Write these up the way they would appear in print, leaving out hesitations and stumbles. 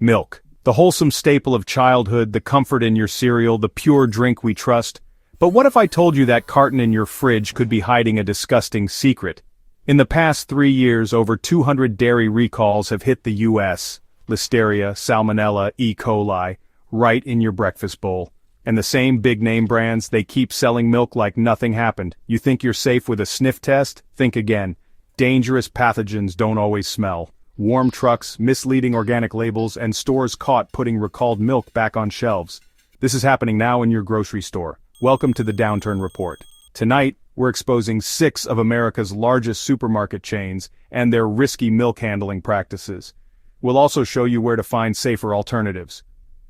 Milk. The wholesome staple of childhood, the comfort in your cereal, the pure drink we trust. But what if I told you that carton in your fridge could be hiding a disgusting secret? In the past 3 years, over 200 dairy recalls have hit the U.S. Listeria, Salmonella, E. coli, right in your breakfast bowl. And the same big-name brands, they keep selling milk like nothing happened. You think you're safe with a sniff test? Think again. Dangerous pathogens don't always smell. Warm trucks, misleading organic labels, and stores caught putting recalled milk back on shelves. This is happening now in your grocery store. Welcome to the Downturn Report. Tonight, we're exposing 6 of America's largest supermarket chains and their risky milk handling practices. We'll also show you where to find safer alternatives.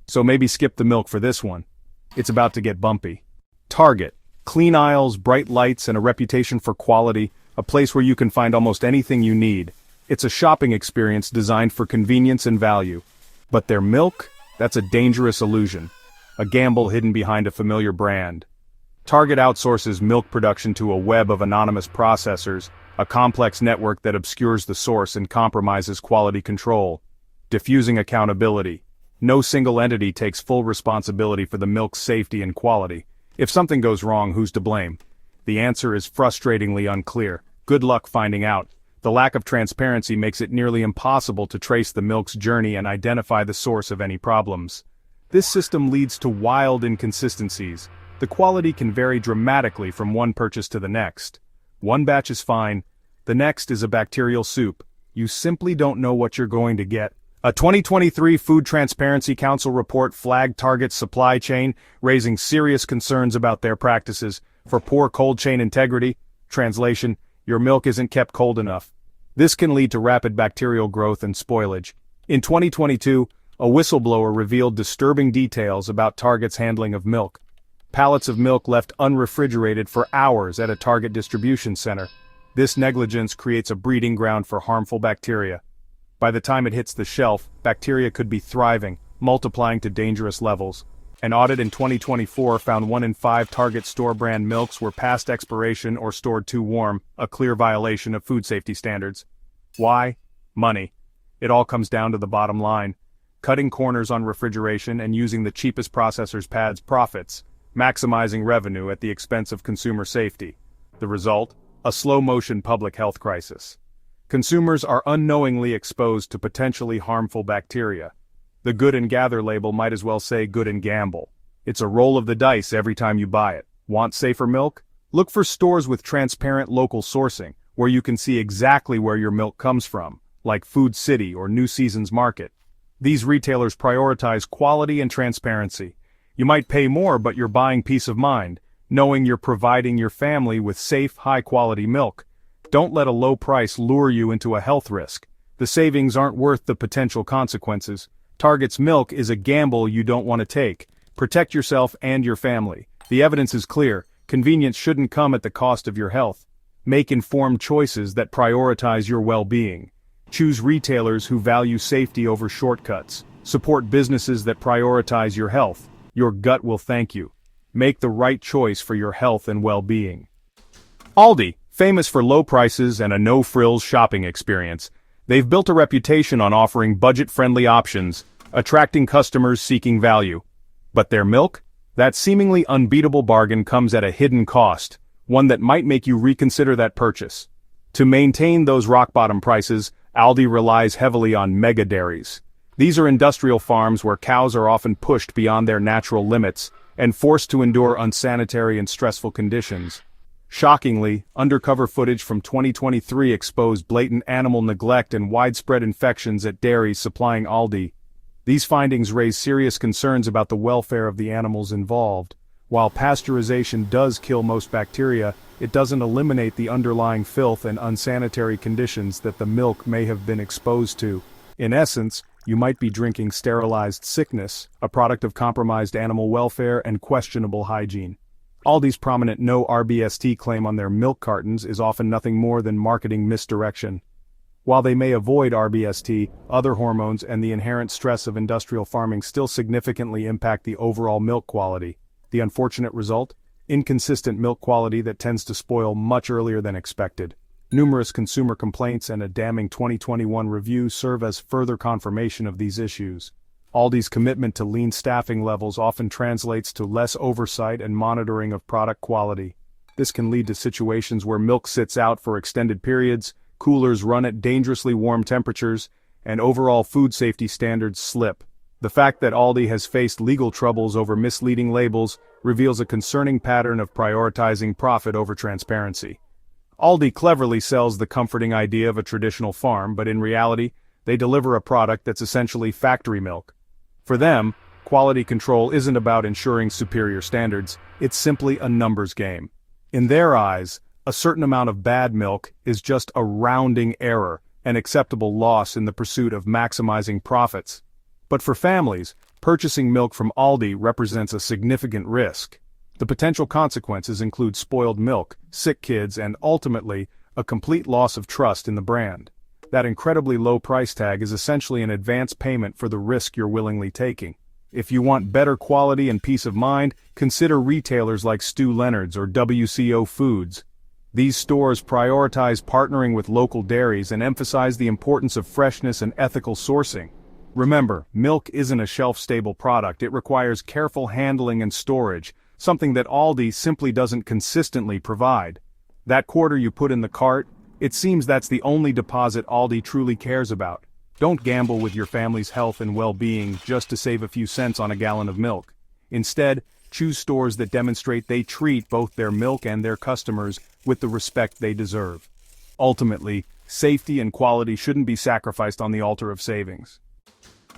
So maybe skip the milk for this one. It's about to get bumpy. Target. Clean aisles, bright lights, and a reputation for quality, a place where you can find almost anything you need. It's a shopping experience designed for convenience and value. But their milk? That's a dangerous illusion. A gamble hidden behind a familiar brand. Target outsources milk production to a web of anonymous processors, a complex network that obscures the source and compromises quality control. Diffusing accountability. No single entity takes full responsibility for the milk's safety and quality. If something goes wrong, who's to blame? The answer is frustratingly unclear. Good luck finding out. The lack of transparency makes it nearly impossible to trace the milk's journey and identify the source of any problems. This system leads to wild inconsistencies. The quality can vary dramatically from one purchase to the next. One batch is fine, the next is a bacterial soup. You simply don't know what you're going to get. A 2023 Food Transparency Council report flagged Target's supply chain, raising serious concerns about their practices for poor cold chain integrity. Translation: your milk isn't kept cold enough. This can lead to rapid bacterial growth and spoilage. In 2022, a whistleblower revealed disturbing details about Target's handling of milk. Pallets of milk left unrefrigerated for hours at a Target distribution center. This negligence creates a breeding ground for harmful bacteria. By the time it hits the shelf, bacteria could be thriving, multiplying to dangerous levels. An audit in 2024 found 1 in 5 Target store brand milks were past expiration or stored too warm, a clear violation of food safety standards. Why? Money. It all comes down to the bottom line. Cutting corners on refrigeration and using the cheapest processors' pads profits, maximizing revenue at the expense of consumer safety. The result? A slow-motion public health crisis. Consumers are unknowingly exposed to potentially harmful bacteria. The Good and Gather label might as well say Good and Gamble. It's a roll of the dice every time you buy it. Want safer milk? Look for stores with transparent local sourcing, where you can see exactly where your milk comes from, like Food City or New Seasons Market. These retailers prioritize quality and transparency. You might pay more, but you're buying peace of mind, knowing you're providing your family with safe, high-quality milk. Don't let a low price lure you into a health risk. The savings aren't worth the potential consequences. Target's milk is a gamble you don't want to take. Protect yourself and your family. The evidence is clear. Convenience shouldn't come at the cost of your health. Make informed choices that prioritize your well-being. Choose retailers who value safety over shortcuts. Support businesses that prioritize your health. Your gut will thank you. Make the right choice for your health and well-being. Aldi, famous for low prices and a no-frills shopping experience. They've built a reputation on offering budget-friendly options, attracting customers seeking value. But their milk? That seemingly unbeatable bargain comes at a hidden cost, one that might make you reconsider that purchase. To maintain those rock-bottom prices, Aldi relies heavily on mega dairies. These are industrial farms where cows are often pushed beyond their natural limits and forced to endure unsanitary and stressful conditions. Shockingly, undercover footage from 2023 exposed blatant animal neglect and widespread infections at dairies supplying Aldi. These findings raise serious concerns about the welfare of the animals involved. While pasteurization does kill most bacteria, it doesn't eliminate the underlying filth and unsanitary conditions that the milk may have been exposed to. In essence, you might be drinking sterilized sickness, a product of compromised animal welfare and questionable hygiene. Aldi's prominent no RBST claim on their milk cartons is often nothing more than marketing misdirection. While they may avoid RBST, other hormones and the inherent stress of industrial farming still significantly impact the overall milk quality. The unfortunate result? Inconsistent milk quality that tends to spoil much earlier than expected. Numerous consumer complaints and a damning 2021 review serve as further confirmation of these issues. Aldi's commitment to lean staffing levels often translates to less oversight and monitoring of product quality. This can lead to situations where milk sits out for extended periods, coolers run at dangerously warm temperatures, and overall food safety standards slip. The fact that Aldi has faced legal troubles over misleading labels reveals a concerning pattern of prioritizing profit over transparency. Aldi cleverly sells the comforting idea of a traditional farm, but in reality, they deliver a product that's essentially factory milk. For them, quality control isn't about ensuring superior standards, it's simply a numbers game. In their eyes, a certain amount of bad milk is just a rounding error, an acceptable loss in the pursuit of maximizing profits. But for families, purchasing milk from Aldi represents a significant risk. The potential consequences include spoiled milk, sick kids, and ultimately, a complete loss of trust in the brand. That incredibly low price tag is essentially an advance payment for the risk you're willingly taking. If you want better quality and peace of mind, consider retailers like Stu Leonard's or WCO Foods. These stores prioritize partnering with local dairies and emphasize the importance of freshness and ethical sourcing. Remember, milk isn't a shelf-stable product, it requires careful handling and storage, something that Aldi simply doesn't consistently provide. That quarter you put in the cart, it seems that's the only deposit Aldi truly cares about. Don't gamble with your family's health and well-being just to save a few cents on a gallon of milk. Instead, choose stores that demonstrate they treat both their milk and their customers with the respect they deserve. Ultimately, safety and quality shouldn't be sacrificed on the altar of savings.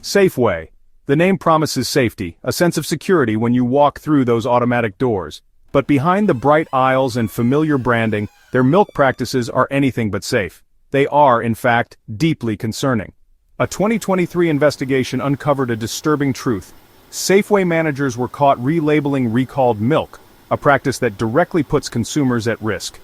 Safeway. The name promises safety, a sense of security when you walk through those automatic doors. But behind the bright aisles and familiar branding, their milk practices are anything but safe. They are, in fact, deeply concerning. A 2023 investigation uncovered a disturbing truth. Safeway managers were caught relabeling recalled milk, a practice that directly puts consumers at risk.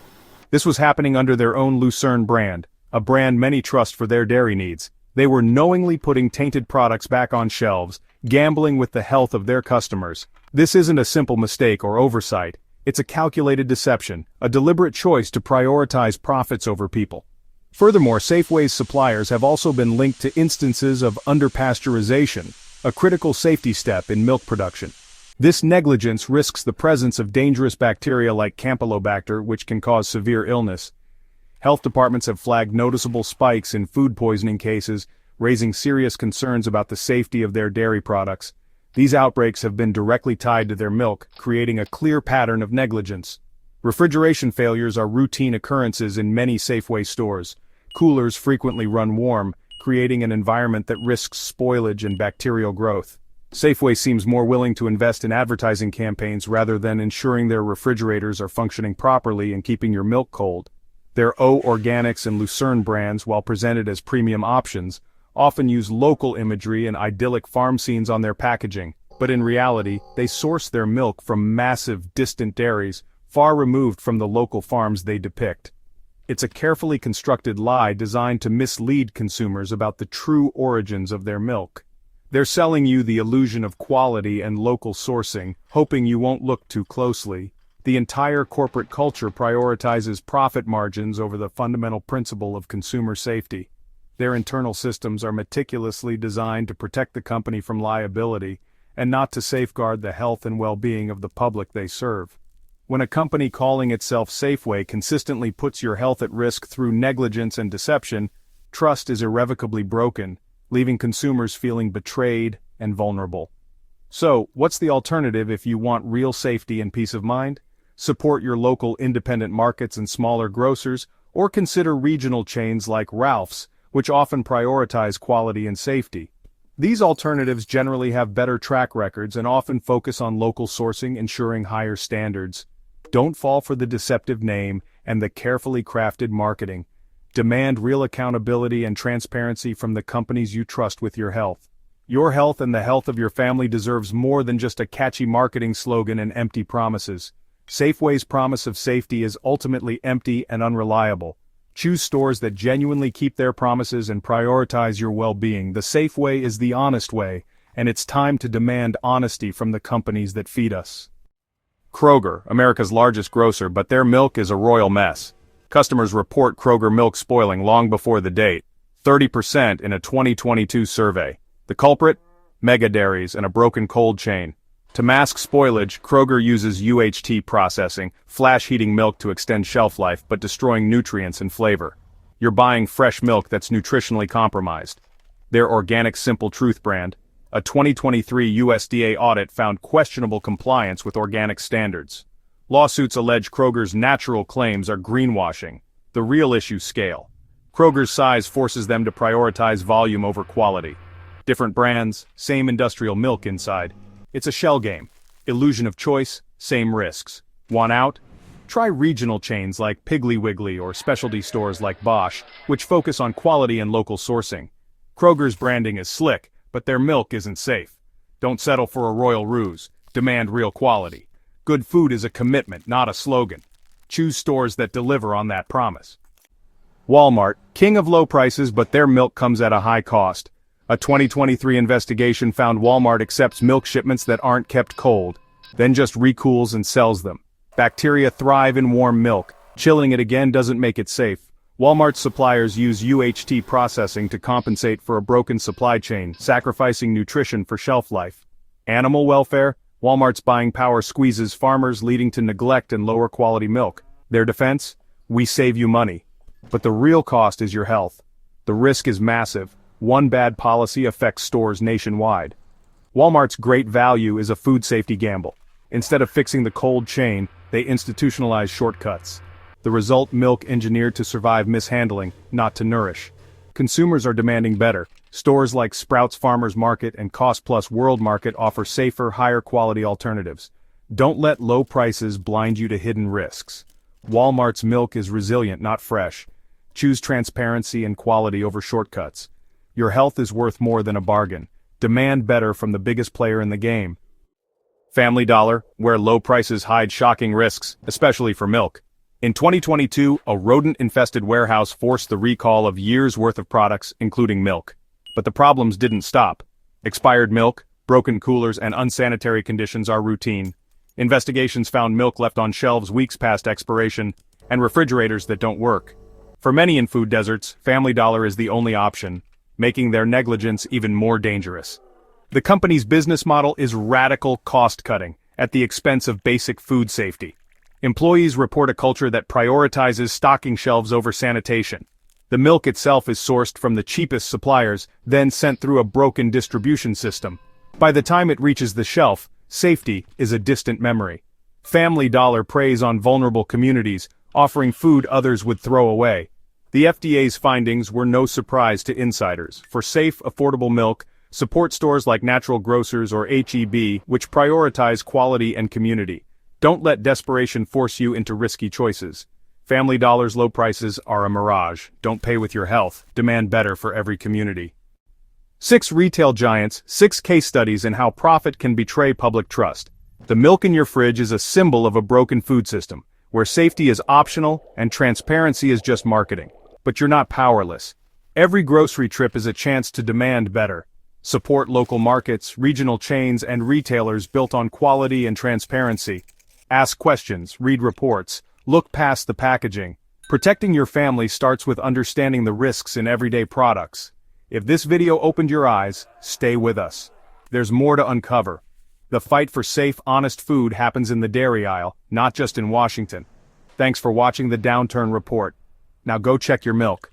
This was happening under their own Lucerne brand, a brand many trust for their dairy needs. They were knowingly putting tainted products back on shelves, gambling with the health of their customers. This isn't a simple mistake or oversight. It's a calculated deception, a deliberate choice to prioritize profits over people. Furthermore, Safeway's suppliers have also been linked to instances of under-pasteurization, a critical safety step in milk production. This negligence risks the presence of dangerous bacteria like Campylobacter, which can cause severe illness. Health departments have flagged noticeable spikes in food poisoning cases, raising serious concerns about the safety of their dairy products. These outbreaks have been directly tied to their milk, creating a clear pattern of negligence. Refrigeration failures are routine occurrences in many Safeway stores. Coolers frequently run warm, creating an environment that risks spoilage and bacterial growth. Safeway seems more willing to invest in advertising campaigns rather than ensuring their refrigerators are functioning properly and keeping your milk cold. Their O Organics and Lucerne brands, while presented as premium options, often use local imagery and idyllic farm scenes on their packaging, but in reality, they source their milk from massive, distant dairies, far removed from the local farms they depict. It's a carefully constructed lie designed to mislead consumers about the true origins of their milk. They're selling you the illusion of quality and local sourcing, hoping you won't look too closely. The entire corporate culture prioritizes profit margins over the fundamental principle of consumer safety. Their internal systems are meticulously designed to protect the company from liability, and not to safeguard the health and well-being of the public they serve. When a company calling itself Safeway consistently puts your health at risk through negligence and deception, trust is irrevocably broken, leaving consumers feeling betrayed and vulnerable. So, what's the alternative if you want real safety and peace of mind? Support your local independent markets and smaller grocers, or consider regional chains like Ralph's, which often prioritize quality and safety. These alternatives generally have better track records and often focus on local sourcing, ensuring higher standards. Don't fall for the deceptive name and the carefully crafted marketing. Demand real accountability and transparency from the companies you trust with your health. Your health and the health of your family deserves more than just a catchy marketing slogan and empty promises. Safeway's promise of safety is ultimately empty and unreliable. Choose stores that genuinely keep their promises and prioritize your well-being. The Safeway is the honest way, and it's time to demand honesty from the companies that feed us. Kroger, America's largest grocer, but their milk is a royal mess. Customers report Kroger milk spoiling long before the date, 30% in a 2022 survey. The culprit? mega dairies, and a broken cold chain. To mask spoilage, Kroger uses UHT processing, flash heating milk to extend shelf life but destroying nutrients and flavor. You're buying fresh milk that's nutritionally compromised. Their organic Simple Truth brand, a 2023 USDA audit found questionable compliance with organic standards. Lawsuits allege Kroger's natural claims are greenwashing. The real issue: scale. Kroger's size forces them to prioritize volume over quality. Different brands, same industrial milk inside. It's a shell game. Illusion of choice, same risks. Want out? Try regional chains like Piggly Wiggly or specialty stores like Bosch, which focus on quality and local sourcing. Kroger's branding is slick, but their milk isn't safe. Don't settle for a royal ruse. Demand real quality. Good food is a commitment, not a slogan. Choose stores that deliver on that promise. Walmart, king of low prices, but their milk comes at a high cost. A 2023 investigation found Walmart accepts milk shipments that aren't kept cold, then just recools and sells them. Bacteria thrive in warm milk. Chilling it again doesn't make it safe. Walmart's suppliers use UHT processing to compensate for a broken supply chain, sacrificing nutrition for shelf life. Animal welfare? Walmart's buying power squeezes farmers, leading to neglect and lower quality milk. Their defense? We save you money. But the real cost is your health. The risk is massive. One bad policy affects stores nationwide. Walmart's great value is a food safety gamble. Instead of fixing the cold chain, they institutionalize shortcuts. The result: milk engineered to survive mishandling, not to nourish. Consumers are demanding better. Stores like Sprouts Farmers Market and Cost Plus World Market offer safer, higher quality alternatives. Don't let low prices blind you to hidden risks. Walmart's milk is resilient, not fresh. Choose transparency and quality over shortcuts. Your health is worth more than a bargain. Demand better from the biggest player in the game. Family Dollar, where low prices hide shocking risks, especially for milk. In 2022, a rodent-infested warehouse forced the recall of years' worth of products, including milk. But the problems didn't stop. Expired milk, broken coolers, and unsanitary conditions are routine. Investigations found milk left on shelves weeks past expiration, and refrigerators that don't work. For many in food deserts, Family Dollar is the only option, making their negligence even more dangerous. The company's business model is radical cost-cutting, at the expense of basic food safety. Employees report a culture that prioritizes stocking shelves over sanitation. The milk itself is sourced from the cheapest suppliers, then sent through a broken distribution system. By the time it reaches the shelf, safety is a distant memory. Family Dollar preys on vulnerable communities, offering food others would throw away. The FDA's findings were no surprise to insiders. For safe, affordable milk, support stores like Natural Grocers or H-E-B, which prioritize quality and community. Don't let desperation force you into risky choices. Family Dollar's low prices are a mirage. Don't pay with your health. Demand better for every community. 6 retail giants, 6 case studies in how profit can betray public trust. The milk in your fridge is a symbol of a broken food system, where safety is optional and transparency is just marketing. But you're not powerless. Every grocery trip is a chance to demand better. Support local markets, regional chains, and retailers built on quality and transparency. Ask questions, read reports, look past the packaging. Protecting your family starts with understanding the risks in everyday products. If this video opened your eyes, stay with us. There's more to uncover. The fight for safe, honest food happens in the dairy aisle, not just in Washington. Thanks for watching the Downturn Report. Now go check your milk.